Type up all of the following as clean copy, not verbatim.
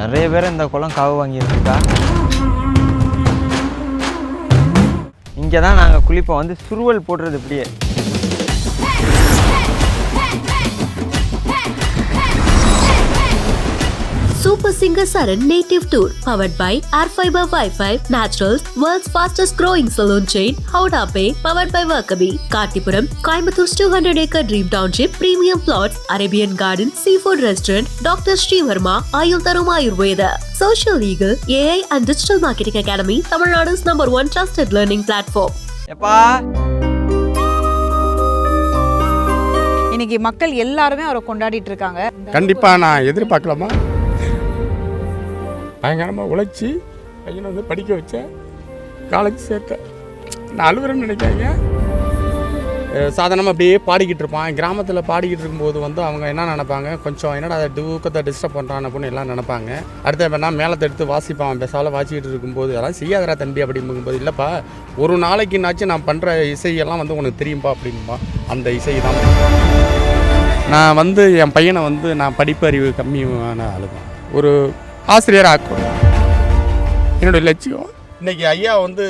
நிறைய பேர் இந்த குளம் காவு வாங்கியிருக்கா. இங்கே தான் நாங்கள் குளிப்போம். வந்து சுருவல் போடுறது இப்படியே. Super Singer Saran Native Tour powered by Air Fiber Wi-Fi Naturals, world's fastest growing salon chain, Howda Pay, powered by Workabi, Kartipuram, Coimbator's 200-acre Dream Township, premium plots, Arabian Garden, seafood restaurant, Dr. Srivarma, Ayurtharum Ayurveda, Social Legal, AI and Digital Marketing Academy, Tamil Nadu's #1 trusted learning platform. எப்பா இன்னைக்கு மக்கள் எல்லாருமே அவரை கொண்டாடிட்டு இருக்காங்க. கண்டிப்பாக நான் எதிர்பார்க்கலாமா? பயங்கரமாக உழைச்சி பையனை வந்து படிக்க வச்சேன், காலேஜ் சேர்த்தேன். நான் அழுகுறேன்னு நினைக்காங்க. சாதாரணமாக அப்படியே பாடிக்கிட்டு இருப்பான். கிராமத்தில் பாடிக்கிட்டு இருக்கும்போது வந்து அவங்க என்ன நினைப்பாங்க, கொஞ்சம் என்னடா அதை தூக்கத்தை டிஸ்டர்ப் பண்ணுறான் அப்படின்னு எல்லாம் நினைப்பாங்க. அடுத்த வேணா மேலத்தை எடுத்து வாசிப்பான். பெசால வாசிக்கிட்டு இருக்கும்போது அதெல்லாம் செய்யாதரா தம்பி அப்படிங்கும்போது, இல்லைப்பா ஒரு நாளைக்குனாச்சும் நான் பண்ணுற இசையெல்லாம் வந்து உனக்கு தெரியும்பா அப்படின்பா. அந்த இசை தான் நான் வந்து என் பையனை வந்து நான் படிப்பறிவு கம்மியான ஆளுதான் ஒரு ஆசிரியராக ஆக்கணும் என்னுடைய லட்சியம். இன்றைக்கி ஐயா வந்து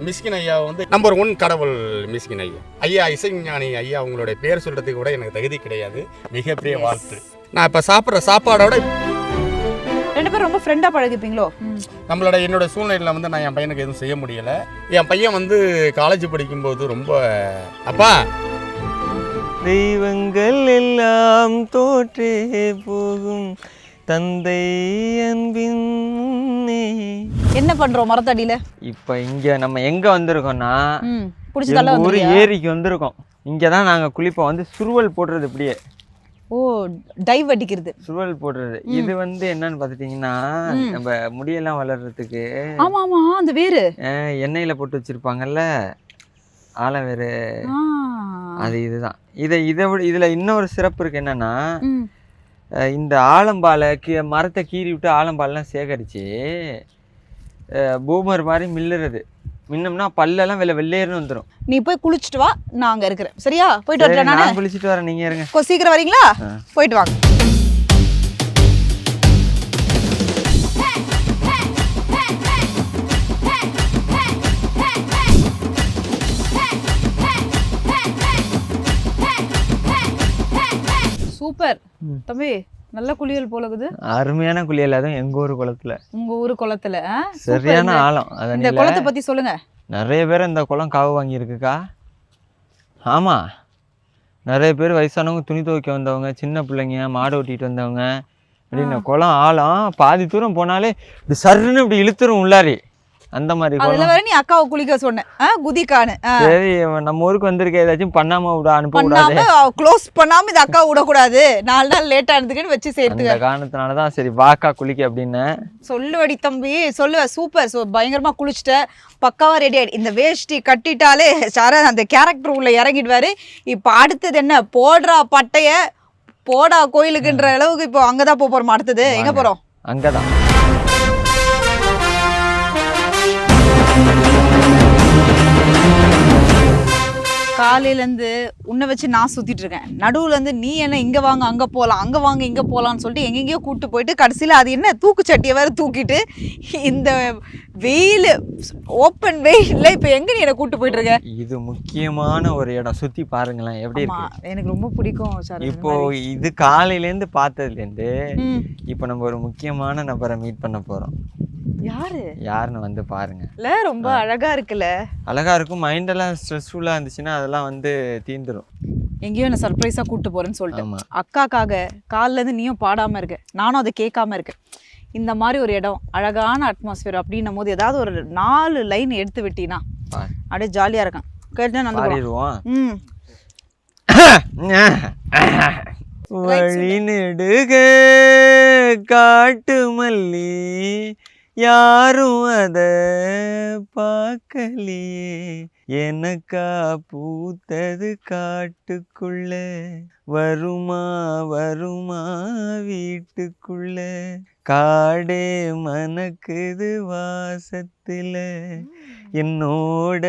மிஸ்கின் ஐயா வந்து நம்பர் 1 கடவுள் மிஸ்கின் ஐயா. ஐயா இசைஞானி ஐயா, அவங்களுடைய பேர் சொல்கிறதுக்கு கூட எனக்கு தகுதி கிடையாது. மிகப்பெரிய வாழ்த்து. நான் இப்போ சாப்பிட்ற சாப்பாடோட 2 பேரும் ரொம்ப ஃப்ரெண்டாக பழகிப்பீங்களோ? என்னோட சூழ்நிலையில் வந்து நான் என் பையனுக்கு எதுவும் செய்ய முடியலை. என் பையன் வந்து காலேஜ் படிக்கும்போது ரொம்ப அப்பா தெய்வங்கள் எல்லாம் தோற்றே போகும் தந்தை அன்பின் முன்னே. என்ன பண்றோம் மரத்தடியில? இப்போ இங்கே நம்ம எங்கே வந்திருக்கோம்னா ஒரு ஏரிக்கு வந்திருக்கோம். இங்கே தான் நாங்கள் குளிப்போம். வந்து சுருவல் போடுறது இப்படியே. ஓ, டைவ் அடிக்கிறது, சுருவல் போடுறது. இது வந்து என்னன்னு பார்த்துட்டிங்கன்னா நம்ம முடியெல்லாம் வளர்றதுக்கு. ஆமா ஆமா, அந்த வேறு எண்ணெயில் போட்டு வச்சுருப்பாங்கல்ல, ஆலவேறு. அது இதுதான். இதில் இன்னொரு சிறப்பு இருக்குது. என்னென்னா இந்த ஆலம்பாலை மரத்தை கீறி விட்டு ஆலம்பாலெலாம் சேகரித்து பூமர் மாதிரி மில்லுறது. மின்னம்னா பல்லெல்லாம் வெள்ளையர்னு வந்துடும். நீ போய் குளிச்சுட்டு வா, நான் அங்கே இருக்கிறேன். சரியா? போயிட்டு வரேன். நான் குளிச்சுட்டு வரேன், நீங்கள் இருங்க. கொஞ்சம் சீக்கிரம் வரீங்களா? போயிட்டு வாங்க. சூப்பர் தம்பி, நல்ல குளியல் போலகுது. அருமையான குளியல். அதுவும் எங்க ஊர் குளத்துல. உங்க ஊர் குளத்துல சரியான ஆழம். இந்த குளத்தை பத்தி சொல்லுங்க. நிறைய பேர் இந்த குளம் காவு வாங்கி இருக்குக்கா. ஆமா, நிறைய பேர் வயசானவங்க, துணி துவைக்க வந்தவங்க, சின்ன பிள்ளைங்க, மாடு ஓட்டிட்டு வந்தவங்க அப்படின்னு. குளம் ஆழம். பாதி தூரம் போனாலே இப்படி சருன்னு இப்படி இழுத்துரும் உள்ளாரி. அந்த மாதிரி அதுல வேற நீ அக்காவை குளிக்க சொன்னேன், குதிக்கானு. சரி, நம்ம ஊருக்கு வந்திருக்க, ஏதாச்சும் பண்ணாம அனுப்ப கூடாது, க்ளோஸ் பண்ணாம இது அக்கா விடக்கூடாது, 4 நாள் லேட் ஆனதுக்குன்னு வச்சு சேர்த்து. அந்த காரணத்தினாலதான் சரி வாக்கா குளிக்க அப்படின்னு சொல்லுவடி தம்பி, சொல்லுவ. சூப்பர், பயங்கரமா குளிச்சுட்ட, பக்காவா ரெடி ஆயிடு. இந்த வேஷ்டி கட்டிட்டாலே சார அந்த கேரக்டர் உள்ள இறங்கிடுவாரு. இப்ப அடுத்தது என்ன, போடுறா பட்டைய போடா கோயிலுக்குன்ற அளவுக்கு இப்போ அங்கதான் போறோம். அடுத்தது எங்க போறோம்? அங்கதான். காலையிலேருந்து உன்னை வச்சு நான் சுற்றிட்டு இருக்கேன். நடுவுலேருந்து நீ என்ன இங்கே வாங்க அங்கே போகலாம், அங்கே வாங்க இங்கே போகலான்னு சொல்லிட்டு எங்கெங்கேயோ கூப்பிட்டு போயிட்டு கடைசியில் அது என்ன தூக்குச்சட்டியை வேறு தூக்கிட்டு இந்த வெயில், ஓப்பன் வெயிலில் இப்போ எங்கே நீ என்னை கூப்பிட்டு போயிட்டு இருக்க? இது முக்கியமான ஒரு இடம். சுற்றி பாருங்களேன் எப்படி இருக்கு. எனக்கு ரொம்ப பிடிக்கும் சார். இப்போ இது காலையிலேருந்து பார்த்ததுலேருந்து இப்போ நம்ம ஒரு முக்கியமான நபரை மீட் பண்ண போகிறோம். யாருன்னு வந்து பாருங்க. இல்ல ரொம்ப அழகா இருக்குல்ல? அழகா இருக்கும். மைண்டெல்லாம் ஸ்ட்ரெஸ்ஃபுல்லா இருந்துச்சுன்னா அதெல்லாம் வந்து தீந்துரும். எங்கேயோ என்ன சர்ப்ரைஸா கூப்பிட்டு போறேன்னு சொல்லிட்டு அக்காக்காக காலில இருந்து நீயும் பாடாம இருக்க, நானும் அதை கேட்காம இருக்கேன். இந்த மாதிரி ஒரு இடம், அழகான அட்மாஸ்பியர் அப்படின்னும் போது ஏதாவது ஒரு 4 லைன் எடுத்து விட்டீங்கன்னா அப்படியே ஜாலியா இருக்கான். கேட்டு நான் பாடிடுவோம். வழி நெடுக காட்டு மல்லி யாரும் அத பார்க்கலையே, எனக்கா பூத்தது காட்டுக்குள்ள, வருமா வருமா வீட்டுக்குள்ள, காடே மணக்குது வாசத்துல, என்னோட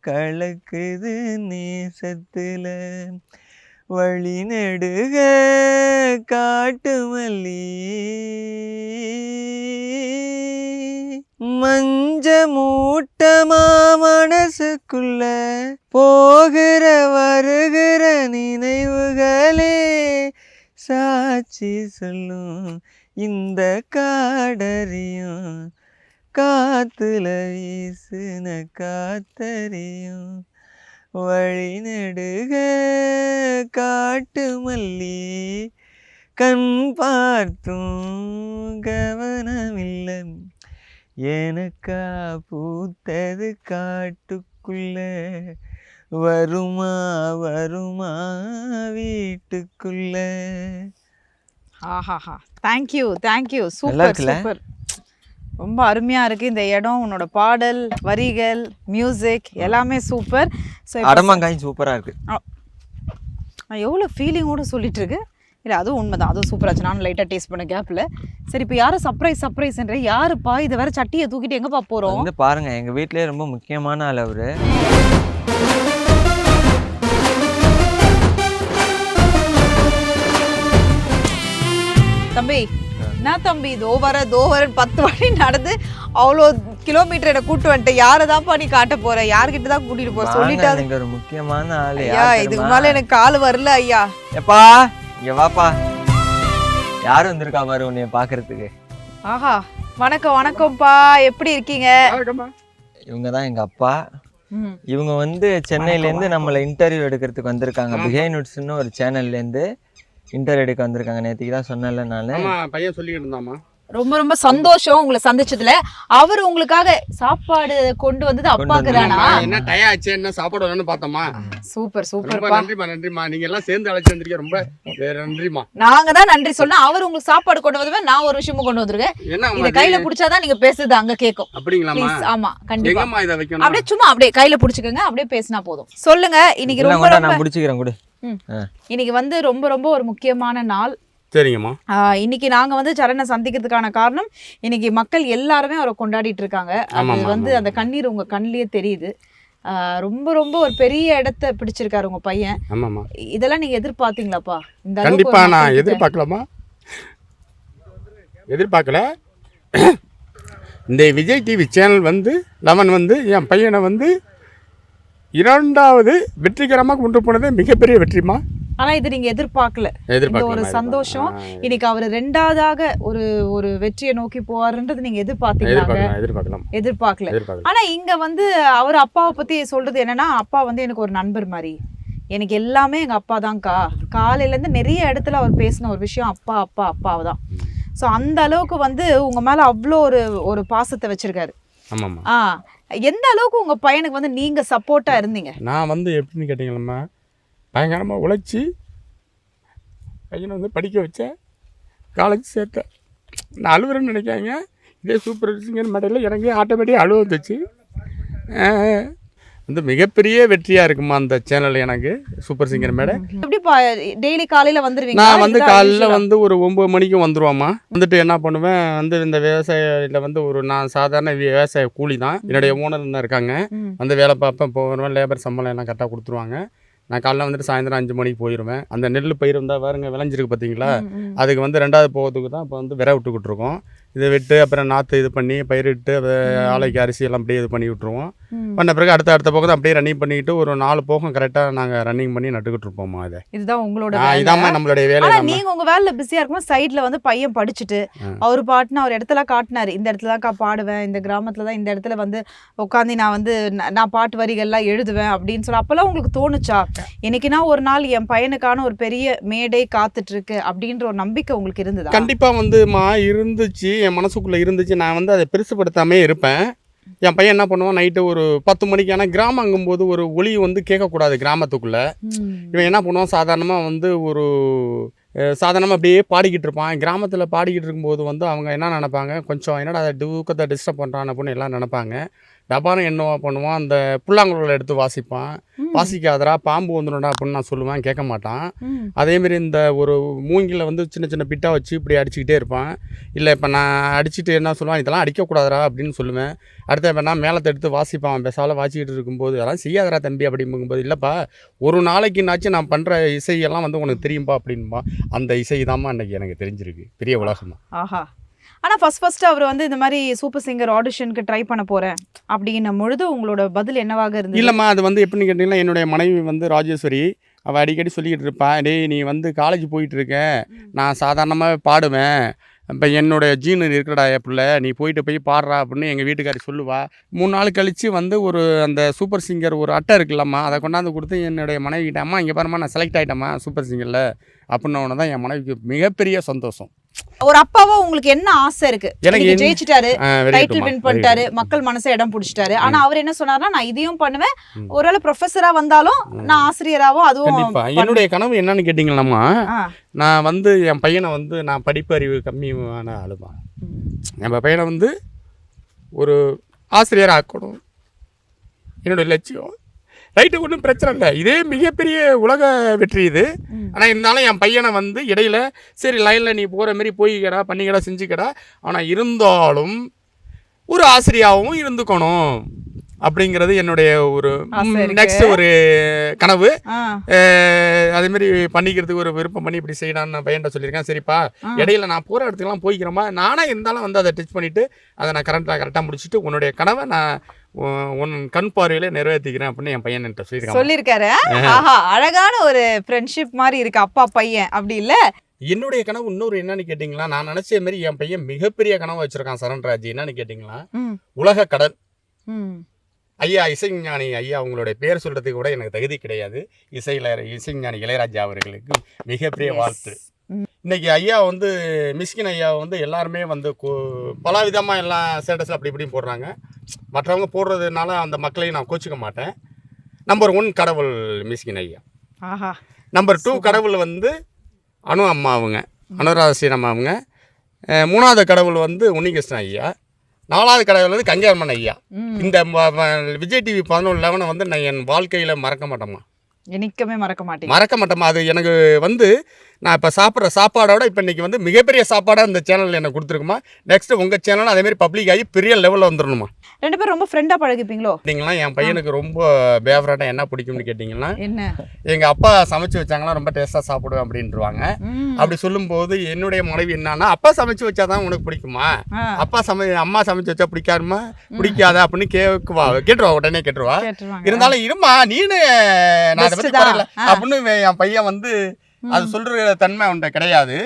கலக்குது நேசத்துல, வழி நெடுக காட்டு மல்லி தூரமா மனசுக்குள்ள போகிற வருகிற நினைவுகளே சாட்சி சொல்லும் இந்த காடறியும் காத்துல வீசுன காத்தறியும் வழி நெடுக காட்டு மல்லி கண் பார்த்தும் கவனமில்லை எனக்கா பூத்தது காட்டுக்குள்ள வருமா வருமா வீட்டுக்குள்ள. ஆஹாஹா, தேங்க்யூ நல்லா சூப்பர் இருக்குல்ல? சூப்பர், ரொம்ப அருமையா இருக்கு இந்த இடம். உன்னோட பாடல் வரிகள் மியூசிக் எல்லாமே சூப்பர். ஸோ அடமாங்காயும் சூப்பரா இருக்கு. எவ்வளோ ஃபீலிங்கோட சொல்லிட்டு இருக்கு. இல்லை அதுவும் உண்மைதான், அதுவும் சூப்பராச்சு. நானும் லைட்டாக டேஸ்ட் பண்ண கேப்பில். சரி, இப்போ யாரும் சர்ப்ரைஸ்ன்ற யாருப்பா? இதை வேற சட்டியை தூக்கிட்டு எங்கப்பா போகிறோம்? வந்து பாருங்க, எங்க வீட்லயே ரொம்ப முக்கியமான ஆள் அவரு. தம்பி என்ன தம்பி, தோ வரன்னு 10 வழி நடந்து அவ்வளோ கிலோமீட்டர் என்ன கூட்டு வந்துட்டேன். யாரை தான்ப்பா நீ காட்ட போற? யார்கிட்ட தான் கூட்டிட்டு போற? சொல்லிட்டா நீங்க ஒரு முக்கியமான ஆளு. ஐயா, இதுக்கு மேல எனக்கு கால் வரல ஐயா. எப்பா இங்க வாப்பா. யாரு வந்திருக்கா பாரு உன்னைய பாக்குறதுக்கு. ஆஹா, வணக்கம்ப்பா, எப்படி இருக்கீங்க? இவங்க தான் எங்க அப்பா. இவங்க வந்து சென்னையில இருந்து நம்மள இன்டர்வியூ எடுக்கிறதுக்கு வந்திருக்காங்க. பிஹைண்ட்வுட்ஸ்னு ஒரு சேனல்ல இருந்து இன்டர்வியூ எடுக்க வந்திருக்காங்க. நேற்றுக்கு தான் சொன்னேன்ல நானு. பையன் சொல்லிட்டு இருந்தாமா. ரொம்ப சந்தோஷம் உங்களை சந்திச்சதுல. அவர் உங்களுக்காக சாப்பாடு கொண்டு வந்தது அப்பாக்கு தானா? என்ன டயம் ஆச்சு, என்ன சாப்பாடு வேணும்னு பார்த்தோமா. சூப்பர் ரொம்ப நன்றிமா. நீங்க எல்லாம் சேர்ந்து அழைச்சி வந்திருக்கீங்க, ரொம்ப நன்றிமா. நாங்க தான் நன்றி சொன்னா. அவர் உங்களுக்கு சாப்பாடு கொண்டு வந்தவன், நான் ஒரு விஷயமும் கொண்டு வந்திருக்கேன். இத கையில புடிச்சாதான் நீங்க பேசுறது அங்க கேக்கும். அப்படிங்களாமா? ஆமா, கண்டிப்பா. எங்கம்மா இத வைக்கணும்? அப்படியே சும்மா அப்படியே கையில புடிச்சுக்கங்க, அப்படியே பேசினா போதும். சொல்லுங்க. இன்னைக்கு நான் புடிச்சுக்கிறேன் கூட. இன்னைக்கு வந்து ரொம்ப ஒரு முக்கியமான நாள். சரிங்கம்மா. இன்னைக்கு நாங்க வந்து சரணை சந்திக்கிறதுக்கான காரணம், இன்னைக்கு மக்கள் எல்லாருமே அவரை கொண்டாடிட்டு இருக்காங்க. அது வந்து அந்த கண்ணீர் உங்க கண்ணிலேயே தெரியுது. ரொம்ப ஒரு பெரிய இடத்தை பிடிச்சிருக்காரு உங்க பையன். ஆமாமா. இதெல்லாம் நீங்க எதிர்பார்த்தீங்களாப்பா? இந்த கண்டிப்பா நான் எதிர்பார்க்கல. இந்த விஜய் டிவி சேனல் வந்து லெவன் வந்து என் பையனை வந்து 2வது வெற்றிகரமாக கொண்டு போனதே மிகப்பெரிய வெற்றிமா. ஆனா இது நீங்க எதிர்பார்க்கல. இந்த ஒரு சந்தோஷம். இன்னைக்கு அவர் 2வதாக ஒரு வெற்றியை நோக்கி போவாருன்றது நீங்க எதிர்பார்க்கல. ஆனா இங்க வந்து அவர் அப்பாவை பத்தி சொல்றது என்னன்னா, அப்பா வந்து எனக்கு ஒரு நண்பர் மாதிரி, எனக்கு எல்லாமே எங்க அப்பா தான்க்கா. காலையில இருந்து நிறைய இடத்துல அவர் பேசின ஒரு விஷயம் அப்பாவை தான். ஸோ அந்த அளவுக்கு வந்து உங்க மேல அவ்வளோ ஒரு பாசத்தை வச்சிருக்காரு. எந்த அளவுக்கு உங்க பையனுக்கு வந்து நீங்க சப்போர்ட்டா இருந்தீங்க? நான் வந்து எப்படின்னு கேட்டீங்களா, பயங்கரமாக உழைச்சி பையனை வந்து படிக்க வச்சேன், காலேஜ் சேர்த்தேன். நான் அழுவுறேன்னு நினைக்காங்க. இதே சூப்பர் சிங்கர் மேடையில் எனக்கு ஆட்டோமேட்டிக்காக அழுவ வந்துச்சு. வந்து மிகப்பெரிய வெற்றியாக இருக்குமா அந்த சேனல் எனக்கு, சூப்பர் சிங்கர் மேடை. எப்படி டெய்லி காலையில் வந்துடுவீங்க? நான் வந்து காலையில் வந்து ஒரு 9 மணிக்கு வந்துடுவோம்மா. வந்துட்டு என்ன பண்ணுவேன், வந்து இந்த விவசாயியில் வந்து நான் சாதாரண விவசாய கூலி தான். என்னுடைய ஓனர் தான் இருக்காங்க. வந்து வேலை பார்ப்பேன், போவேன். லேபர் சம்பளம் எல்லாம் கரெக்டாக கொடுத்துருவாங்க. நான் காலைல வந்துட்டு சாயந்தரம் 5 மணிக்கு போயிடுவேன். அந்த நெல் பயிர் இருந்தால் பாருங்க விளைஞ்சிருக்கு பார்த்தீங்களா, அதுக்கு வந்து 2வது போகிறதுக்கு தான் இப்போ வந்து விரை விட்டுக்கிட்டு இருக்கோம். இதை விட்டு அப்புறம் நாற்று இது பண்ணி பயிரிட்டு ஆலைக்கு அரிசி எல்லாம் அப்படியே இது பண்ணி விட்டுருவோம். பண்ண பிறகு அடுத்த போகம் அப்படியே ரன்னிங் பண்ணிக்கிட்டு ஒரு 4 போகம் கரெக்டாக நாங்கள் ரன்னிங் பண்ணி நட்டுக்கிட்டு இருப்போம்மா. இதுதான் உங்களோட இதாம்மா நம்மளுடைய வேலை. நீங்கள் உங்கள் வேலையில் பிஸியாக இருக்கும்போது சைடில் வந்து பையன் படிச்சுட்டு அவர் பாட்டுன்னு அவர் இடத்துல காட்டினார், இந்த இடத்துல தான்க்கா பாடுவேன், இந்த கிராமத்தில் தான் இந்த இடத்துல வந்து உட்காந்து நான் பாட்டு வரிகள்லாம் எழுதுவேன் அப்படின்னு சொல்லி அப்போல்லாம் உங்களுக்கு தோணுச்சா, என்னைக்குன்னா ஒரு நாள் என் பையனுக்கான ஒரு பெரிய மேடை காத்துட்டு இருக்கு அப்படின்ற ஒரு நம்பிக்கை உங்களுக்கு இருந்ததா? கண்டிப்பாக வந்துமா இருந்துச்சு, என் மனசுக்குள்ளே இருந்துச்சு. நான் வந்து அதை பெருசுப்படுத்தாமே இருப்பேன். என் பையன் என்ன பண்ணுவான், நைட்டு ஒரு 10 மணிக்கு, ஆனால் கிராமங்கும்போது ஒரு ஒலி வந்து கேட்கக்கூடாது கிராமத்துக்குள்ளே. இவன் என்ன பண்ணுவான், சாதாரணமாக வந்து சாதாரணமாக அப்படியே பாடிக்கிட்டு இருப்பான். கிராமத்தில் பாடிக்கிட்டு இருக்கும்போது வந்து அவங்க என்ன நினைப்பாங்க, கொஞ்சம் என்னடா அதை தூக்கத்தை டிஸ்டர்ப் பண்ணுறான் அப்படின்னு எல்லாம் நினைப்பாங்க. டபாரம் என்னவா பண்ணுவான், அந்த புல்லாங்குழலை எடுத்து வாசிப்பான். வாசிக்காதரா பாம்பு வந்துடும்டா அப்படின்னு நான் சொல்லுவேன், கேட்க மாட்டான். அதேமாரி இந்த ஒரு மூங்கில வந்து சின்ன சின்ன பிட்டா வச்சு இப்படி அடிச்சுக்கிட்டே இருப்பான். இல்லை இப்போ நான் அடிச்சுட்டு என்ன சொல்லுவான், இதெல்லாம் அடிக்கக்கூடாதரா அப்படின்னு சொல்லுவேன். அடுத்த இப்போ நான் மேலத்தை எடுத்து வாசிப்பான். பெசால வாசிக்கிட்டு இருக்கும்போது அதெல்லாம் செய்யாதரா தம்பி அப்படிங்கும்போது, இல்லைப்பா ஒரு நாளைக்குனாச்சும் நான் பண்ணுற இசையெல்லாம் வந்து உனக்கு தெரியும்பா அப்படின்பா. அந்த இசை தான்மா அன்றைக்கி எனக்கு தெரிஞ்சிருக்கு, பெரிய உலகமா. ஆஹா. ஆனால் ஃபர்ஸ்ட் அவர் வந்து இந்த மாதிரி சூப்பர் சிங்கர் ஆடிஷனுக்கு ட்ரை பண்ண போகிறேன் அப்படின்னும் பொழுது உங்களோட பதில் என்னவாக இருந்தது? இல்லைம்மா, அது வந்து எப்படின்னு கேட்டிங்கன்னா, என்னுடைய மனைவி வந்து ராஜேஸ்வரி, அவள் அடிக்கடி சொல்லிக்கிட்டு இருப்பா, டேய் நீ வந்து காலேஜ் போயிட்டு இருக்க, நான் சாதாரணமாக பாடுவேன், இப்போ என்னோடய ஜீனு இருக்கிறடா என் பிள்ளை, நீ போய் பாடுறா அப்படின்னு எங்கள் வீட்டுக்காரி சொல்லுவா. 3 நாள் கழித்து வந்து ஒரு அந்த சூப்பர் சிங்கர் ஒரு அட்டை இருக்குல்லம்மா, அதை கொண்டாந்து கொடுத்து என்னுடைய மனைவிக்கிட்ட, அம்மா இங்கே பாரும்மா நான் செலக்ட் ஆகிட்டேம்மா சூப்பர் சிங்கரில் அப்படின்னோடனே தான் என் மனைவிக்கு மிகப்பெரிய சந்தோஷம். ஒரு அப்பாவா உங்களுக்கு என்ன ஆசை இருக்கு? எனக்கு ஜெயிச்சிட்டாரு, டைட்டில் வின் பண்ணிட்டாரு, மக்கள் மனசை இடம் பிடிச்சிட்டாரு. ஆனா அவர் என்ன சொன்னார்னா, நான் இதையும் பண்ணுவேன், ஒருவேளை ப்ரொஃபஸரா வந்தாலும் நான் ஆசிரியராகவும் அதுவும். என்னுடைய கனவு என்னன்னு கேட்டீங்களாம்மா, நான் வந்து என் பையனை வந்து நான் படிப்பு அறிவு கம்மியான ஆளுதான், என் பையனை வந்து ஒரு ஆசிரியராக ஆக்கணும் என்னுடைய லட்சியம். ரைட்டு, ஒன்றும் பிரச்சனை இல்லை, இதே மிகப்பெரிய உலக வெற்றி இது. ஆனால் இருந்தாலும் என் பையனை வந்து இடையில சரி லைனில் நீ போகிற மாரி போய்க்கடா பண்ணிக்கடா செஞ்சுக்கடா, ஆனால் இருந்தாலும் ஒரு ஆசிரியாவும் இருந்துக்கணும் அப்படிங்கிறது என்னுடைய ஒரு நெக்ஸ்ட் ஒரு கனவு. அதேமாரி பண்ணிக்கிறதுக்கு ஒரு விருப்பம் பண்ணி இப்படி செய்யலான்னு நான் பையன்ட்ட சொல்லியிருக்கேன். சரிப்பா, இடையில நான் போகிற இடத்துக்குலாம் போய்க்கிறேம்மா, நானாக இருந்தாலும் வந்து அதை டச் பண்ணிவிட்டு அதை நான் கரெக்டாக முடிச்சுட்டு உன்னுடைய கனவை நான் உன் கண் பார்வையில நிறைவேற்றிக்கிறேன் அப்படின்னு என் பையன் சொல்லியிருக்காரு. அழகான ஒரு ஃப்ரெண்ட்ஷிப் மாதிரி இருக்கு அப்பா பையன், அப்படி இல்லை? என்னுடைய கனவு இன்னொரு என்னன்னு கேட்டிங்களா, நான் நினச்ச மாதிரி என் பையன் மிகப்பெரிய கனவு வச்சுருக்கான் சரண்ராஜ். என்னன்னு கேட்டிங்களா, உலக கடல். ஐயா இசைஞானி ஐயா, அவங்களுடைய பேர் சொல்கிறதுக்கு கூட எனக்கு தகுதி கிடையாது. இசைஞானி இளையராஜா அவர்களுக்கு மிகப்பெரிய வாழ்த்து. இன்றைக்கி ஐயா வந்து மிஸ்கின் ஐயா வந்து எல்லாருமே வந்து பல விதமாக எல்லாம் ஸ்டேட்டஸில் அப்படி இப்படியும் போடுறாங்க. மற்றவங்க போடுறதுனால அந்த மக்களையும் நான் கோச்சிக்க மாட்டேன். நம்பர் 1 கடவுள் மிஸ்கின் ஐயா. நம்பர் 2 கடவுள் வந்து அனு அம்மா அவங்க, அனுராதஸ்ரீ அம்மா அவங்க. 3வது கடவுள் வந்து உன்னிகிருஷ்ணன் ஐயா. 4வது கடவுள் வந்து கங்கையம்மன் ஐயா. இந்த விஜய் டிவி 11 வந்து நான் என் வாழ்க்கையில் மறக்க மாட்டேம்மா, என்னைக்குமே மறக்க மாட்டேம்மா. அது எனக்கு வந்து நான் இப்போ சாப்பிட்ற சாப்பாடோட இப்போ இன்றைக்கி வந்து மிகப்பெரிய சாப்பாடாக இந்த சேனல் எனக்கு கொடுத்துருக்குமா. நெக்ஸ்ட்டு உங்கள் சேனலும் அதேமாதிரி பப்ளிக் ஆகி பெரிய லெவலில் வந்துடணுமா. 2 பேரும் ரொம்ப ஃப்ரெண்டாக பழகிப்பீங்களோ? அப்படிங்களா, என் பையனுக்கு ரொம்ப ஃபேவரட்டாக என்ன பிடிக்கும்னு கேட்டிங்கன்னா, என்ன எங்கள் அப்பா சமைச்சு வச்சாங்கன்னா ரொம்ப டேஸ்ட்டாக சாப்பிடுவேன் அப்படின்ட்டுருவாங்க. அப்படி சொல்லும்போது என்னுடைய மனைவி என்னன்னா, அப்பா சமைச்சு வச்சாதான் உனக்கு பிடிக்குமா, அம்மா சமைச்சு வச்சா பிடிக்காதா அப்படின்னு கேட்டுருவா, உடனே கேட்டுருவா. இருந்தாலும் இருமா நீனு நான் அதை பற்றி பாருல அப்படின்னு என் பையன் வந்து அது சொல்கிற தன்மை அவன்கிட்ட கிடையாது.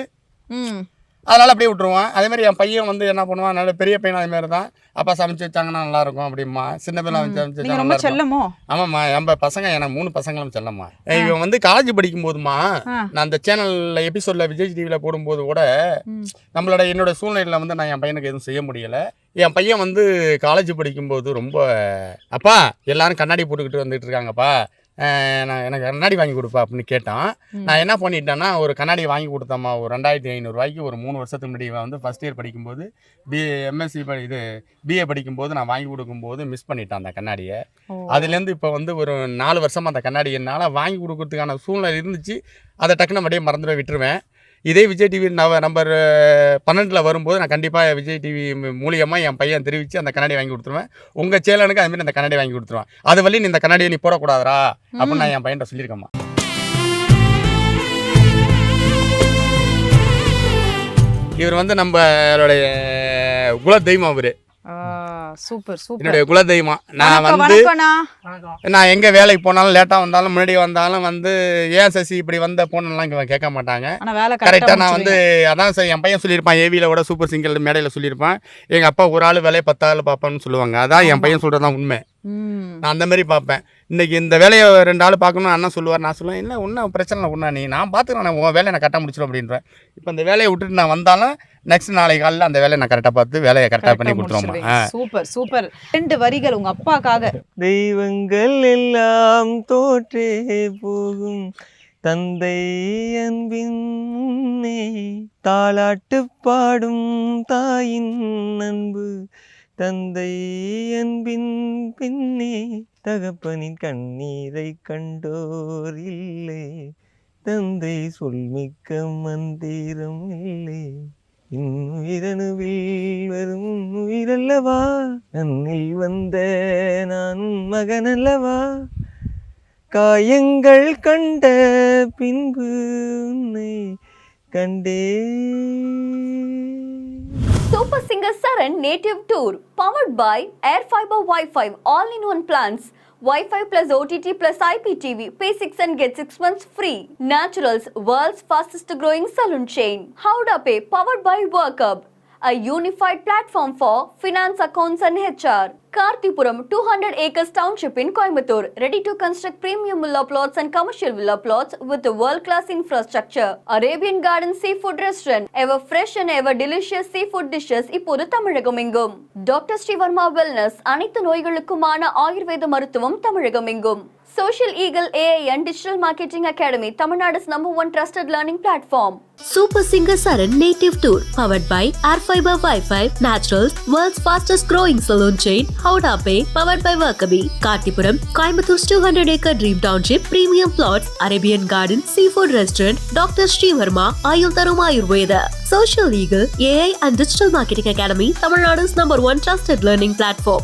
அதனால் அப்படியே விட்டுருவான். அதேமாதிரி என் பையன் வந்து என்ன பண்ணுவான், நல்ல பெரிய பையன் அதேமாதிரி தான், அப்பா சமைச்சு வச்சாங்கன்னா நல்லாயிருக்கும் அப்படிமா. சின்ன பையன் சமைச்சு வச்சாங்க. ஆமாம்மா, என் பசங்க எனக்கு 3 பசங்களும் செல்லம்மா. இவன் வந்து காலேஜ் படிக்கும் போதுமா, நான் அந்த சேனலில் எபிசோடில் விஜய் டிவியில் போடும்போது கூட என்னோட சூழ்நிலையில் வந்து நான் என் பையனுக்கு எதுவும் செய்ய முடியலை. என் பையன் வந்து காலேஜ் படிக்கும்போது ரொம்ப, அப்பா எல்லாரும் கண்ணாடி போட்டுக்கிட்டு வந்துட்டு இருக்காங்கப்பா, எனக்கு கண்ணாடி வாங்கி கொடுப்பா அப்படின்னு கேட்டான். நான் என்ன பண்ணிட்டேன்னா, ஒரு கண்ணாடி வாங்கி கொடுத்தம்மா, ஒரு 2500 ரூபாய்க்கு. ஒரு 3 வருஷத்துக்கு முன்னாடி வந்து ஃபஸ்ட் இயர் படிக்கும்போது எம்எஸ்சி பிஏ படிக்கும்போது நான் வாங்கி கொடுக்கும்போது மிஸ் பண்ணிட்டேன் அந்த கண்ணாடியை. அதுலேருந்து இப்போ வந்து ஒரு 4 வருஷமாக அந்த கண்ணாடி என்னால் வாங்கி கொடுக்கறதுக்கான சூழ்நிலை இருந்துச்சு. அதை டக்குன்னு அப்படியே விட்டுருவேன். இதே விஜய் டிவி நம்பர் 12 வரும்போது நான் கண்டிப்பாக விஜய் டிவி மூலியமாக என் பையன் தெரிவித்து அந்த கண்ணாடி வாங்கி கொடுத்துருவேன். உங்கள் சேனலுக்கு அதுமாரி அந்த கண்ணாடி வாங்கி கொடுத்துருவேன். அது வழி இந்த கண்ணாடியை நீ போடக்கூடாதா அப்படின்னு நான் என் பையன்கிட்ட சொல்லியிருக்கேம்மா. இவர் வந்து நம்மளுடைய குலதெய்வம். அவர் சூப்பர் சூப்பர், என்னுடைய குலதெய்வம். நான் எங்கே வேலைக்கு போனாலும் லேட்டாக வந்தாலும் முன்னாடி வந்தாலும் வந்து ஏன் சசி இப்படி போனலாம் இங்கே கேட்க மாட்டாங்க. கரெக்டாக நான் வந்து அதான் சார் என் பையன் சொல்லியிருப்பான், ஏவியில் கூட சூப்பர் சிங்கர் மேடையில் சொல்லியிருப்பான், எங்கள் அப்பா ஒரு ஆள் வேலையை 10 ஆள் பார்ப்பான்னு சொல்லுவாங்க. அதான் என் பையன் சொல்கிறது தான் உண்மை. நான் அந்த மாதிரி பார்ப்பேன். இன்றைக்கி இந்த வேலையை 2 ஆள் பார்க்கணும்னு அண்ணன் சொல்லுவார். நான் சொல்லுவேன், இல்லை ஒன்றும் பிரச்சனை இல்லை, ஒன்றா நான் பார்த்துக்கிறேன், உன் வேலையை நான் கரெக்டாக முடிச்சிடும் அப்படின்றேன். இப்போ இந்த வேலையை விட்டுட்டு நான் வந்தாலும் நெக்ஸ்ட் நாளைக்கு காலையில் அந்த வேலையை நான் கரெக்டாக பார்த்து வேலையை கரெக்டாக பண்ணி கொடுத்துருவோம்மா. Super super. 2 வரிகள் உங்கள் அப்பாக்காக. தெய்வங்கள் எல்லாம் தோற்றே போகும் தந்தை அன்பின் முன்னே, தாலாட்டு பாடும் தாயின் அன்பு தந்தை அன்பின் பின்னே, தகப்பனின் கண்ணீரை கண்டோர் இல்லை, தந்தை சொல்மிக்க மந்திரம் இல்லை, இன்னுயிரணுவில் வரும் உயிரல்லவா, நன்னில் வந்த நான் மகனல்லவா, காயங்கள் கண்ட பின்பு உன்னை கண்டே. Super Singer Saran Native Tour, powered by Air Fiber Wi-Fi, all-in-one plans. Wi-Fi plus OTT plus IPTV. Pay 6 and get 6 months free. Naturals, world's fastest growing salon chain. Howda Pay, powered by WorkUp, a unified platform for finance, accounts and HR. Kartipuram, 200 acres township in Coimbatore, ready to construct premium villa plots and commercial villa plots with a world-class infrastructure. Arabian Garden Seafood Restaurant, ever fresh and ever delicious seafood dishes இப்போது தமிழகமெங்கும். Doctor Sreevarma wellness, அனைத்து நோய்களுக்குமான ஆயுர்வேத மருத்துவம் தமிழகமெங்கும். Social Eagle AI and Digital Marketing Academy, Tamil Nadu's #1 trusted learning platform. Super Singer Saran Native Tour, powered by Air Fiber Wi-Fi, Naturals, world's fastest growing salon chain, Howda Pay, powered by Workabi, Kartipuram, Coimbatore 200 acre dream township, premium plots, Arabian Garden, Seafood Restaurant, Dr. Srivarma, Ayurtharum Ayurveda. Social Eagle AI and Digital Marketing Academy, Tamil Nadu's #1 trusted learning platform.